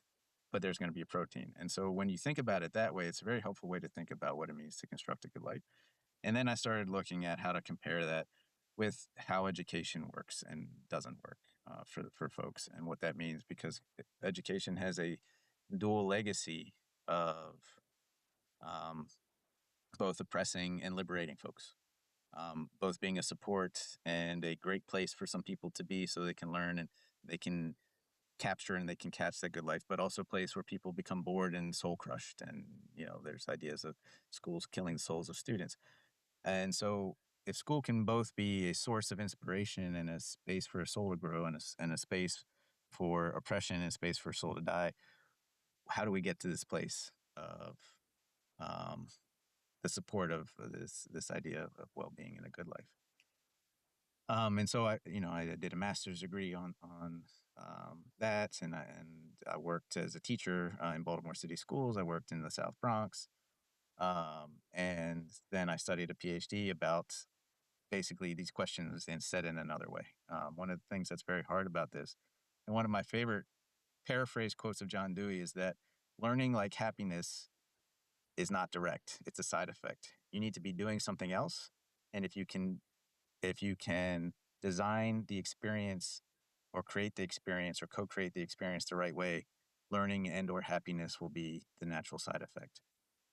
but there's going to be a protein. And so when you think about it that way, it's a very helpful way to think about what it means to construct a good life. And then I started looking at how to compare that with how education works and doesn't work for folks and what that means, because education has a dual legacy of um, both oppressing and liberating folks. Both being a support and a great place for some people to be so they can learn and they can capture and they can catch that good life, but also a place where people become bored and soul crushed. And, there's ideas of schools killing the souls of students. And so if school can both be a source of inspiration and a space for a soul to grow and a space for oppression and a space for a soul to die, how do we get to this place of um, the support of this idea of well-being and a good life? And so I did a master's degree on that, and I worked as a teacher in Baltimore City schools. I worked in the South Bronx, and then I studied a PhD about basically these questions and said in another way. One of the things that's very hard about this, and one of my favorite paraphrase quotes of John Dewey, is that learning like happiness is not direct; it's a side effect. You need to be doing something else, and if you can design the experience or create the experience or co-create the experience the right way, learning and or happiness will be the natural side effect.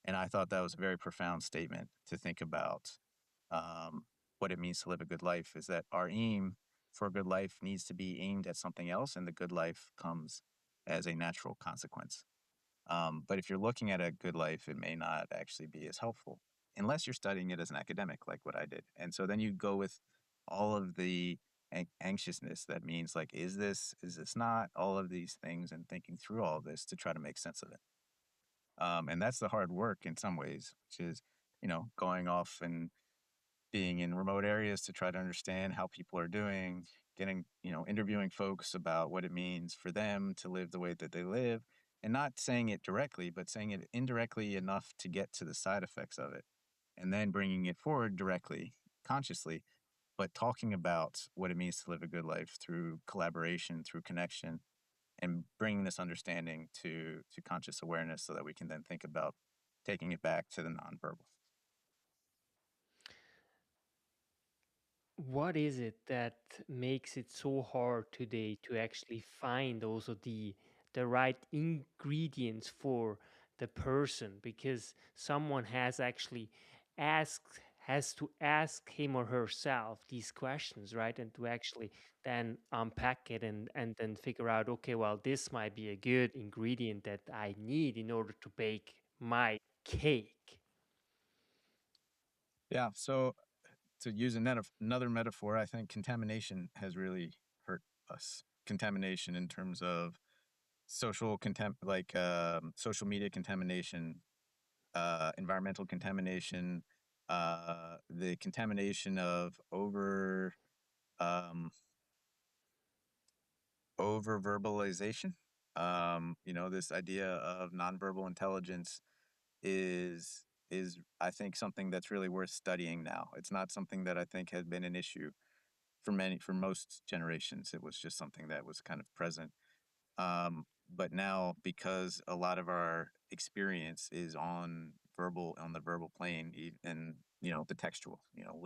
And I thought that was a very profound statement to think about um, what it means to live a good life, is that our aim for a good life needs to be aimed at something else, and the good life comes as a natural consequence. But if you're looking at a good life, it may not actually be as helpful unless you're studying it as an academic, like what I did. And so then you go with all of the anxiousness that means, like, is this not, all of these things, and thinking through all of this to try to make sense of it. And that's the hard work in some ways, which is, going off and being in remote areas to try to understand how people are doing, getting, interviewing folks about what it means for them to live the way that they live, and not saying it directly, but saying it indirectly enough to get to the side effects of it, and then bringing it forward directly, consciously, but talking about what it means to live a good life through collaboration, through connection, and bringing this understanding to conscious awareness so that we can then think about taking it back to the nonverbal. What is it that makes it so hard today to actually find also the right ingredients for the person? Because someone has actually asked has to ask him or herself these questions, right? And to actually then unpack it and then figure out, okay, well, this might be a good ingredient that I need in order to bake my cake. Yeah. So to use another metaphor, I think contamination has really hurt us. Contamination in terms of social media contamination, environmental contamination, the contamination of um, over verbalization. This idea of nonverbal intelligence is I think something that's really worth studying now. It's not something that I think had been an issue for most generations. It was just something that was kind of present. But now, because a lot of our experience is on the verbal plane, and the textual,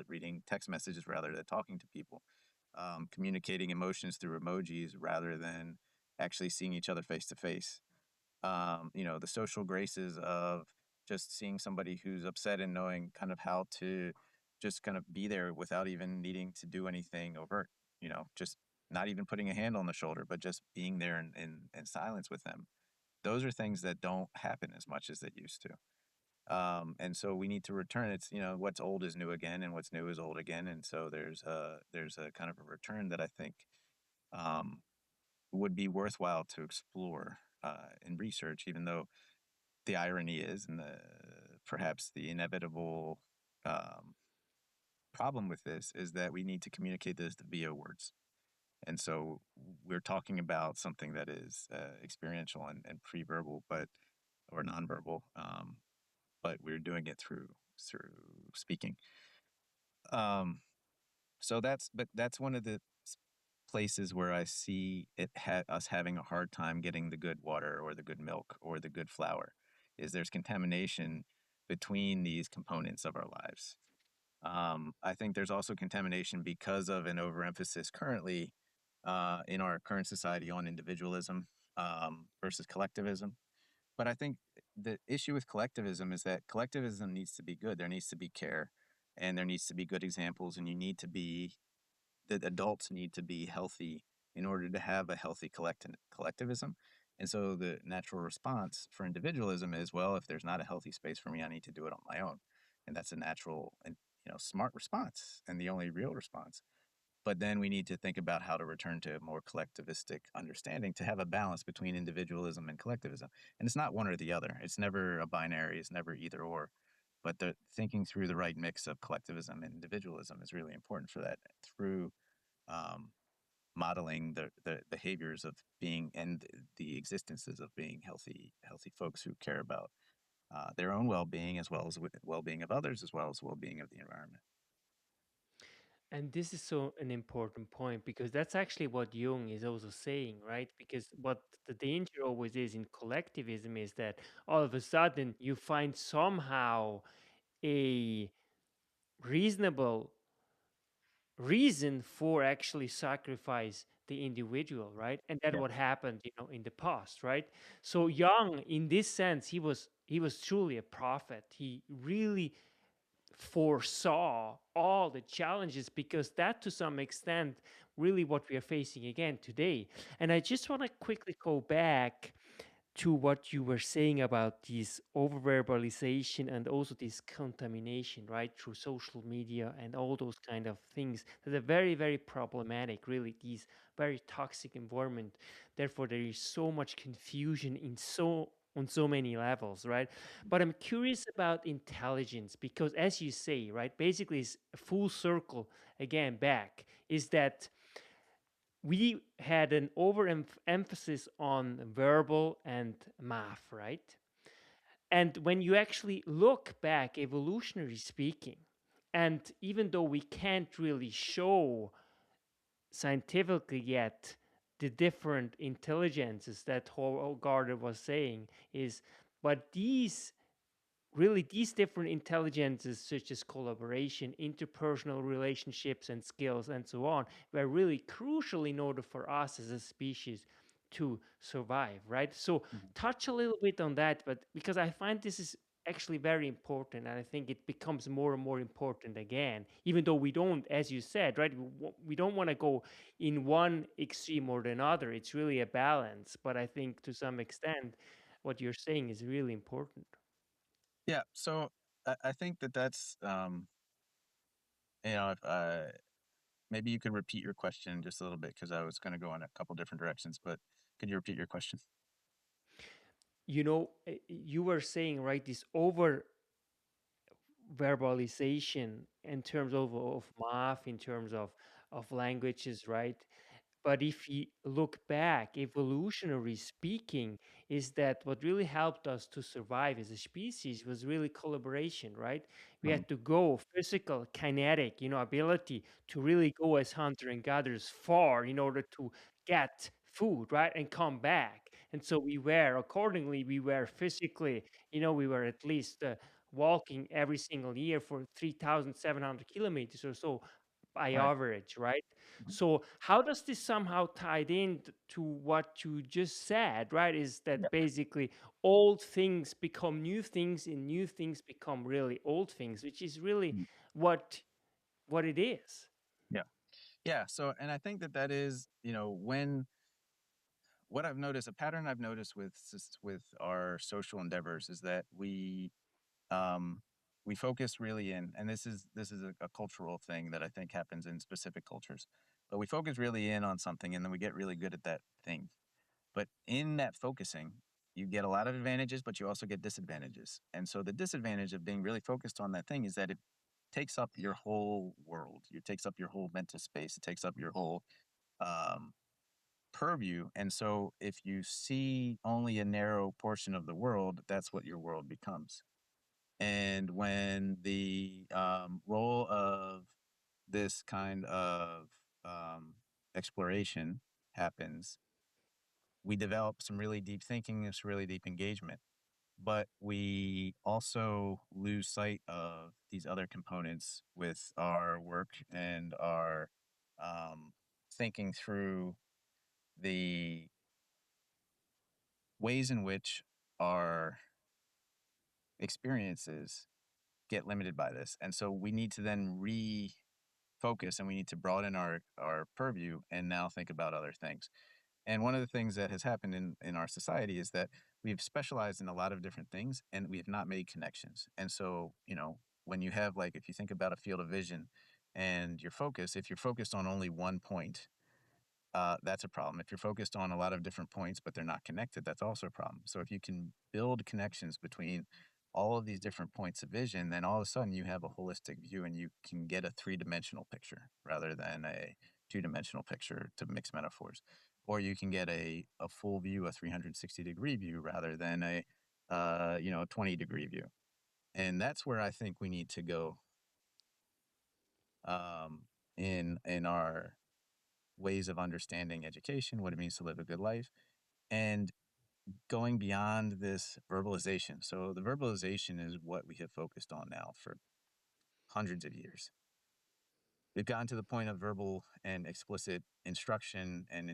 reading text messages rather than talking to people, communicating emotions through emojis rather than actually seeing each other face to face. The social graces of just seeing somebody who's upset and knowing kind of how to just kind of be there without even needing to do anything overt, just not even putting a hand on the shoulder, but just being there in silence with them. Those are things that don't happen as much as they used to. And so we need to return. It's, what's old is new again, and what's new is old again. And so there's a kind of a return that I think um, would be worthwhile to explore in research, even though the irony is, and perhaps the inevitable um, problem with this is that we need to communicate this via words. And so we're talking about something that is experiential and pre-verbal, or nonverbal, but we're doing it through speaking. Um, so that's one of the places where I see us having a hard time getting the good water or the good milk or the good flour, is there's contamination between these components of our lives. I think there's also contamination because of an overemphasis currently in our current society on individualism versus collectivism. But I think the issue with collectivism is that collectivism needs to be good. There needs to be care, and there needs to be good examples, and the adults need to be healthy in order to have a healthy collectivism. And so the natural response for individualism is, well, if there's not a healthy space for me, I need to do it on my own. And that's a natural and smart response and the only real response. But then we need to think about how to return to a more collectivistic understanding to have a balance between individualism and collectivism. And it's not one or the other. It's never a binary, it's never either or. But the thinking through the right mix of collectivism and individualism is really important for that through um, modeling the behaviors of being and the existences of being healthy folks who care about their own well-being as well as well-being of others as well as well-being of the environment. And this is so an important point because that's actually what Jung is also saying, right? Because what the danger always is in collectivism is that all of a sudden you find somehow a reasonable reason for actually sacrifice the individual, right? And that Yeah. what happened, in the past, right? So Young, in this sense, he was truly a prophet. He really foresaw all the challenges because that to some extent really what we are facing again today. And I just want to quickly go back to what you were saying about this oververbalization and also this contamination, right, through social media and all those kind of things that are very, very problematic, really, these very toxic environment. Therefore, there is so much confusion on so many levels, right? But I'm curious about intelligence because, as you say, right, basically, it's a full circle again back is that we had an overemphasis on verbal and math, right? And when you actually look back, evolutionary speaking, and even though we can't really show scientifically yet the different intelligences that Gardner was saying is, but these different intelligences such as collaboration, interpersonal relationships and skills and so on were really crucial in order for us as a species to survive, right? So Mhm. touch a little bit on that, but because I find this is actually very important and I think it becomes more and more important again, even though we don't, as you said, right, we don't want to go in one extreme or another. It's really a balance, but I think to some extent what you're saying is really important. Yeah. So I think that's if maybe you could repeat your question just a little bit because I was going to go in a couple different directions, but could you repeat your question? You were saying, right, this over verbalization in terms of math, in terms of languages, right? But if you look back, evolutionary speaking, is that what really helped us to survive as a species was really collaboration, right? We Mhm. had to go physical, kinetic, ability to really go as hunter and gatherers far in order to get food, right? And come back. And so we were, accordingly, we were physically, we were at least walking every single year for 3,700 kilometers or so by Right. average, right? Mhm. So how does this somehow tied in to what you just said, right? Is Yeah. that basically old things become new things and new things become really old things, which is really Mm. what it is. Yeah. Yeah. So, and I think that that is, when what I've noticed, a pattern I've noticed with with our social endeavors is that um, we focus really in, and this is a cultural thing that I think happens in specific cultures, but we focus really in on something, and then we get really good at that thing. But in that focusing, you get a lot of advantages, but you also get disadvantages. And so the disadvantage of being really focused on that thing is that it takes up your whole world. It takes up your whole mental space. It takes up your whole um, purview. And so if you see only a narrow portion of the world, that's what your world becomes. And when the role of this kind of um, exploration happens, we develop some really deep thinking and some really deep engagement. But we also lose sight of these other components with our work and our um, thinking through the ways in which our experiences get limited by this. And so we need to then refocus and we need to broaden our purview and now think about other things. And one of the things that has happened in our society is that we've specialized in a lot of different things and we have not made connections. And so, when you have, like, if you think about a field of vision and your focus, if you're focused on only one point, that's a problem. If you're focused on a lot of different points, but they're not connected, that's also a problem. So if you can build connections between all of these different points of vision, then all of a sudden you have a holistic view and you can get a three-dimensional picture rather than a two-dimensional picture, to mix metaphors. Or you can get a full view, a 360-degree view rather than a 20-degree view. And that's where I think we need to go in our ways of understanding education, what it means to live a good life, and going beyond this verbalization. So the verbalization is what we have focused on now for hundreds of years. We've gotten to the point of verbal and explicit instruction and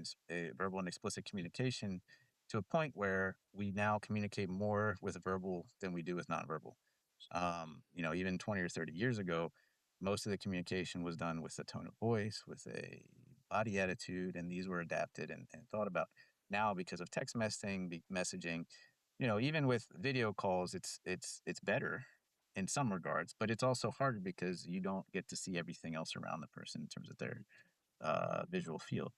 verbal and explicit communication to a point where we now communicate more with verbal than we do with nonverbal. Even 20 or 30 years ago, most of the communication was done with a tone of voice, with a body attitude, and these were adapted and thought about. Now, because of text messaging, even with video calls, it's better in some regards, but it's also harder because you don't get to see everything else around the person in terms of their visual field.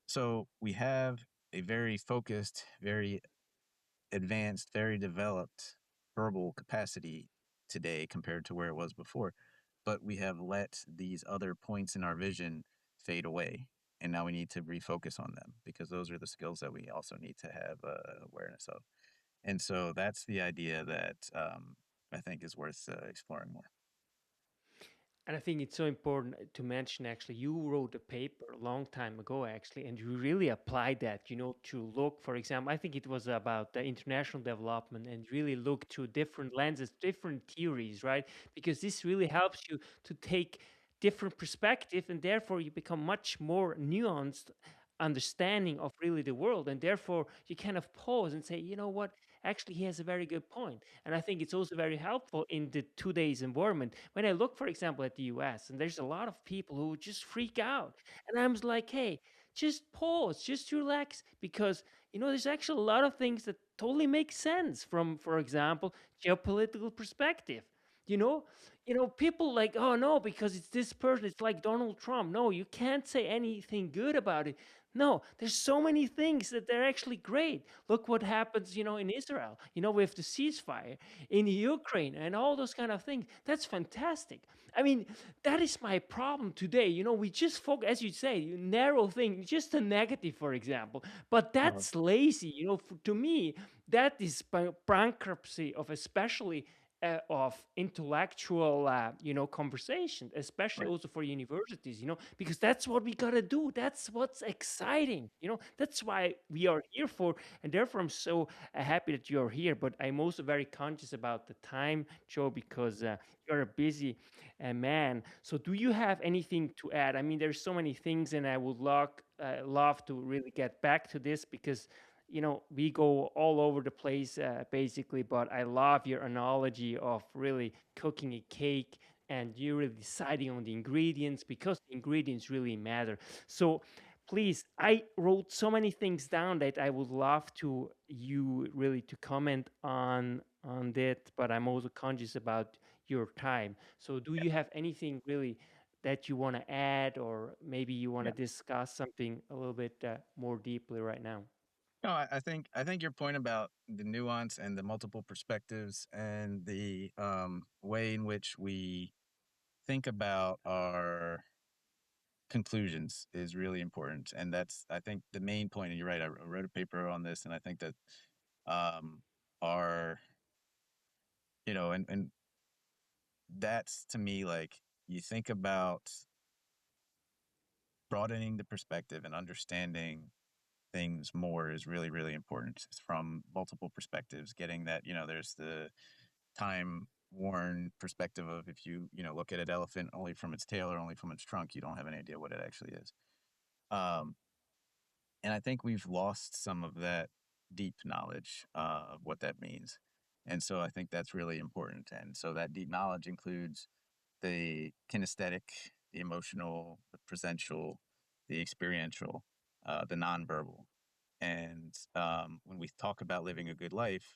So we have a very focused, very advanced, very developed verbal capacity today compared to where it was before. But we have let these other points in our vision fade away. And now we need to refocus on them because those are the skills that we also need to have awareness of. And so that's the idea that I think is worth exploring more. And I think it's so important to mention actually, you wrote a paper a long time ago actually, and you really applied that, to look, for example, I think it was about the international development and really look through different lenses, different theories, right? Because this really helps you to take different perspective and therefore you become much more nuanced understanding of really the world, and therefore you kind of pause and say, you know what, actually he has a very good point. And I think it's also very helpful in the today's environment. When I look, for example, at the US, and there's a lot of people who just freak out, and I'm like, hey, just pause, just relax, because there's actually a lot of things that totally make sense from, for example, geopolitical perspective. You know, people like, oh no, because it's this person, it's like Donald Trump. No, you can't say anything good about it. No, there's so many things that they're actually great. Look what happens, in Israel, with the ceasefire, in Ukraine, and all those kind of things. That's fantastic. I mean, that is my problem today. We just focus, as you say, narrow thing, just a negative, for example. But Uh-huh. that's lazy. To me, that is bankruptcy of especially of intellectual conversation, especially Right. also for universities, because that's what we gotta do. That's what's exciting, that's why we are here for. And therefore I'm so happy that you're here. But I'm also very conscious about the time, Joe, because you're a busy man. So do you have anything to add? I mean, there's so many things, and I would love to really get back to this, because we go all over the place, basically. But I love your analogy of really cooking a cake, and you really deciding on the ingredients, because the ingredients really matter. So please, I wrote so many things down that I would love to you really to comment on that, but I'm also conscious about your time. So do Yeah. you have anything really that you want to add, or maybe you want to Yeah. discuss something a little bit more deeply right now? No, I think your point about the nuance and the multiple perspectives and the way in which we think about our conclusions is really important, and that's, I think, the main point. And you're right. I wrote a paper on this, and I think that um, our and that's, to me, like, you think about broadening the perspective and understanding things more is really, really important from multiple perspectives. Getting that, there's the time worn perspective of, if you look at an elephant only from its tail or only from its trunk, you don't have any idea what it actually is. Um, and I think we've lost some of that deep knowledge of what that means. And so I think that's really important. And so that deep knowledge includes the kinesthetic, the emotional, the presential, the experiential, the nonverbal. And when we talk about living a good life,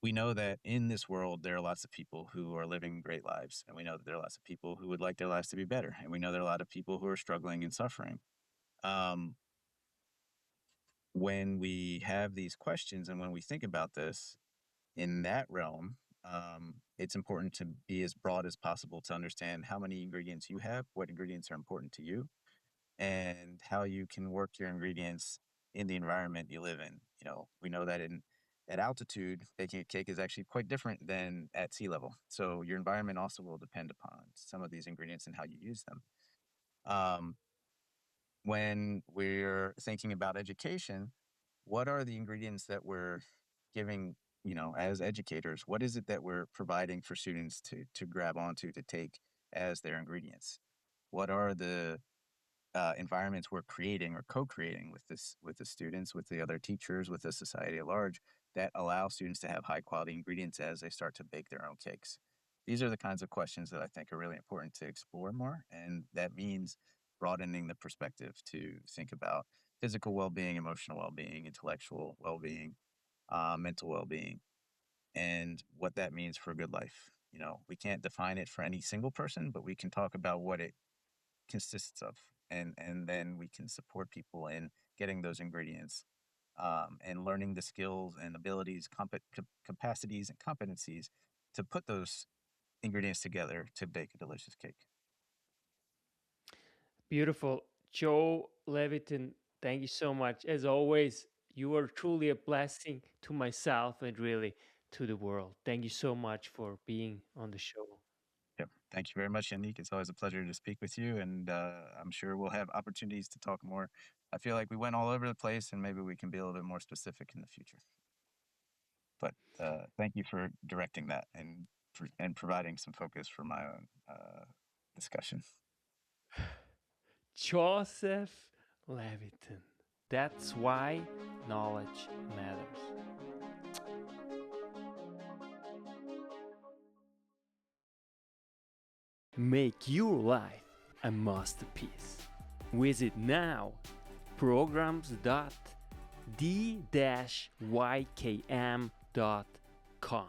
we know that in this world, there are lots of people who are living great lives. And we know that there are lots of people who would like their lives to be better. And we know there are a lot of people who are struggling and suffering. Um, when we have these questions and when we think about this in that realm, it's important to be as broad as possible to understand how many ingredients you have, what ingredients are important to you, and how you can work your ingredients in the environment you live in. We know that at altitude, baking a cake is actually quite different than at sea level. So your environment also will depend upon some of these ingredients and how you use them. Um, when we're thinking about education, what are the ingredients that we're giving, as educators? What is it that we're providing for students to grab onto, to take as their ingredients? What are the environments we're creating or co-creating with the students, with the other teachers, with the society at large, that allow students to have high quality ingredients as they start to bake their own cakes? These are the kinds of questions that I think are really important to explore more, and that means broadening the perspective to think about physical well-being, emotional well-being, intellectual well-being, mental well-being, and what that means for a good life. We can't define it for any single person, but we can talk about what it consists of, and then we can support people in getting those ingredients, and learning the skills and abilities, capacities and competencies to put those ingredients together to bake a delicious cake. Beautiful. Joe Levitan, thank you so much. As always, you are truly a blessing to myself and really to the world. Thank you so much for being on the show. Yep. Thank you very much, Yanik. It's always a pleasure to speak with you, and I'm sure we'll have opportunities to talk more. I feel like we went all over the place, and maybe we can be a little bit more specific in the future. But thank you for directing that and providing some focus for my own discussion. Joseph Levitan. That's why knowledge matters. Make your life a masterpiece. Visit now programs.the-ykm.com.